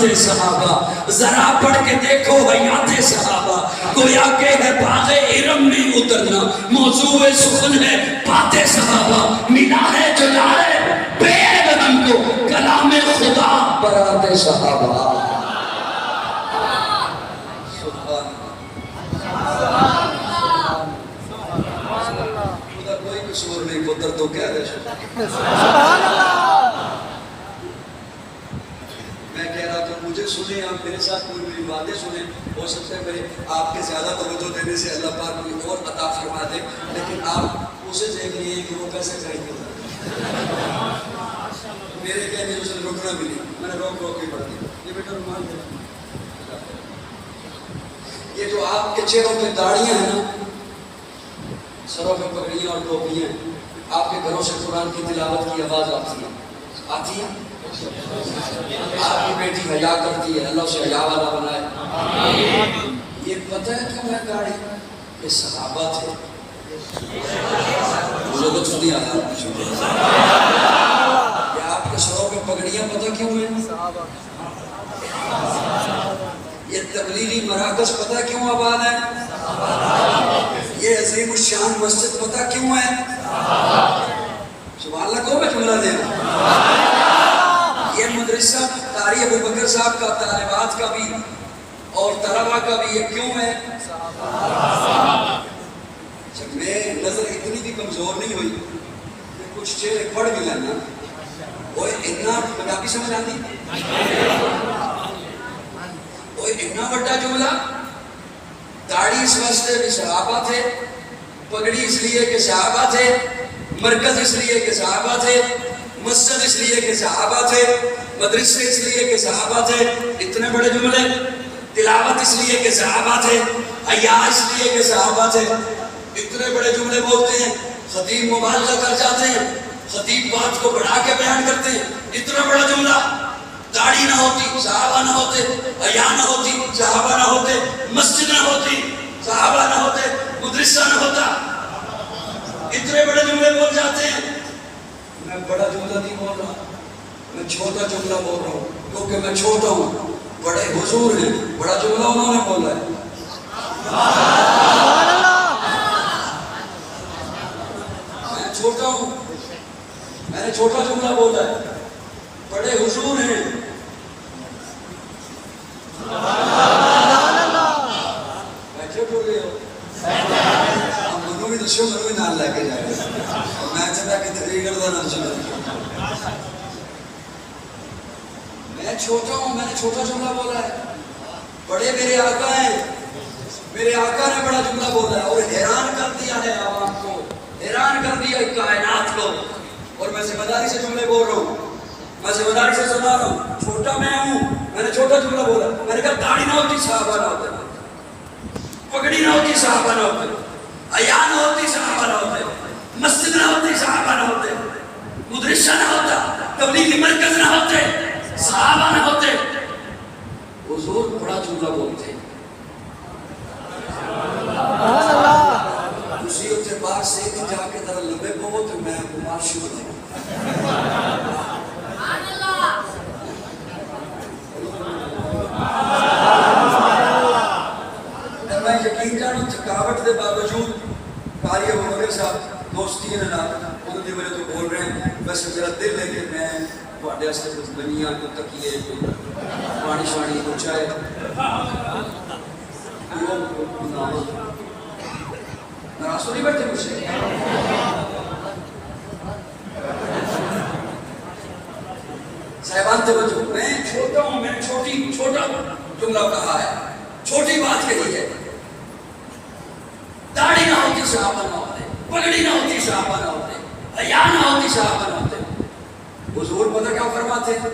بیانات صحابہ، ذرا پڑھ کے دیکھو حیات صحابہ، گویا کہ ہے باغ ارم میں اترنا، موضوع سخن ہے بات صحابہ، ملا ہے جلال بے ہم کو کلام خدا برات صحابہ۔ خدا کوئی قصور نہیں، پتر تو کہہ دے سبحان اللہ۔ میں کہہ رہا تھا مجھے سنیں، آپ میرے ساتھ کوئی میری باتیں سنیں، ہو سکتا ہے میرے آپ کے زیادہ توجہ دینے سے اللہ پاک کوئی اور عطا فرما دے، لیکن آپ اسے دیکھ لیے کہ وہ کیسے کریں گے۔ میرے کہنے سے رکنا بھی نہیں، میں نے روک کے پڑھ دی۔ یہ بیٹا رومان دے، یہ جو آپ کے چہروں پہ داڑیاں ہیں نا، سروں پہ پگڑیاں اور ٹوپیاں، آپ کے گھروں سے قرآن کی تلاوت کی آواز آتی ہے، آتی ہے؟ آپ کی بیٹی حیا کرتی ہے، اللہ اسے حیا والا بنائے۔ یہ پتہ ہے کیوں ہے داڑھی؟ کہ صحابہ تھے، مجھے کچھ نہیں آیا کہ آپ کے سروں پہ پگڑیاں پتہ کیوں ہیں؟ یہ تبلیغی مراکز پتہ کیوں آباد ہے؟ یہ عظیم الشان مسجد پتہ کیوں ہے؟ سبحان اللہ کو میں جملہ دے رہا ہوں۔ یہ مدرسہ قاری ابو بکر صاحب کا، طالبات کا بھی اور طلبہ کا بھی، یہ کیوں ہے؟ جب میں نظر اتنی بھی کمزور نہیں ہوئی کہ کچھ چہرے پڑھ بھی لینا، وہ اتنا پنجابی سمجھ آتی، وہ اتنا بڑا جملہ، داڑھی اس واسطے بھی صحابہ تھے، پگڑی اس لیے کہ صحابہ تھے، مرکز اس لیے کہ صحابہ تھے، مسجد اس لیے کہ صحابہ تھے، مدرسے اس لیے کہ صحابہ تھے، اتنے بڑے جملے، تلاوت اس لیے کہ صحابہ تھے، حیا اس لیے کہ صحابہ تھے، اتنے بڑے جملے بولتے ہیں، خطیب مبالغہ کر جاتے ہیں، خطیب بات کو بڑھا کے بیان کرتے ہیں، اتنا بڑا جملہ، داڑھی نہ ہوتی صحابہ نہ ہوتے، حیا نہ ہوتی صحابہ نہ ہوتے، مسجد نہ ہوتی صحابہ نہ ہوتے، مدرسہ نہ ہوتا، اتنے بڑے جملے بول جاتے ہیں۔ میں بڑا جملہ نہیں بول رہا، میں چھوٹا جملہ بول رہا ہوں، کیونکہ میں چھوٹا ہوں، بڑے حضور ہیں، بڑا جملہ انہوں نے بولا ہے۔ میں چھوٹا ہوں، میں نے چھوٹا جملہ بولا ہے، بڑے حضور ہیں۔ بیٹھے بول رہے ہو، منو بھی دسو، منو بھی نال لے کے جائے، میں چاہتا کہ تقریر کرتا نہ سنا۔ میں چھوٹا ہوں، میں نے چھوٹا جملہ بولا ہے، بڑے میرے آقا ہیں، میرے آقا نے بڑا جملہ بولا ہے اور حیران کر دیا ہے عوام کو، حیران کر دیا کائنات کو۔ اور میں ذمہ داری سے جملے بول رہا ہوں، میں ذمہ داری سے سنا رہا ہوں، چھوٹا میں ہوں، میں نے چھوٹا جملہ بولا، میں نے کہا داڑھی نہ ہوتی صحابہ نہ ہوتے، پگڑی نہ ہوتی صحابہ نہ ہوتے، حیا نہ ہوتی صحابہ نہ ہوتے، مسجد نہ ہوتی صحابہ نہ ہوتے، مدرسہ نہ ہوتا، تبلیغی مرکز نہ ہوتے، صحابہ نہ ہوتے۔ حضور بڑا جملہ بولتے ہیں، اسی اعتبار سے کہ جا کے ذرا لمبے پو تو میں معاشی بناؤں۔ میں یقین جانوں تھکاوٹ کے باوجود قاری ابو بکر صاحب دوستی ہے نا، انہوں نے میرے تو بول رہے ہیں، ویسے میرا دل ہے کہ میں تھوڑے واسطے کچھ بنیاں کو تکیے پانی شانی کو چائے ناراض تو نہیں بیٹھے مجھ سے؟ صاحبان توجہ، میں چھوٹا ہوں، میں نے چھوٹا جملہ کہا ہے، چھوٹی بات کہی ہے، داڑھی نہ ہوتی صحابہ نہ ہوتے، پگڑی نہ ہوتی صحابہ نہ ہوتے، حیا نہ ہوتی صحابہ نہ ہوتے۔ حضور پتہ کیا فرماتے ہیں؟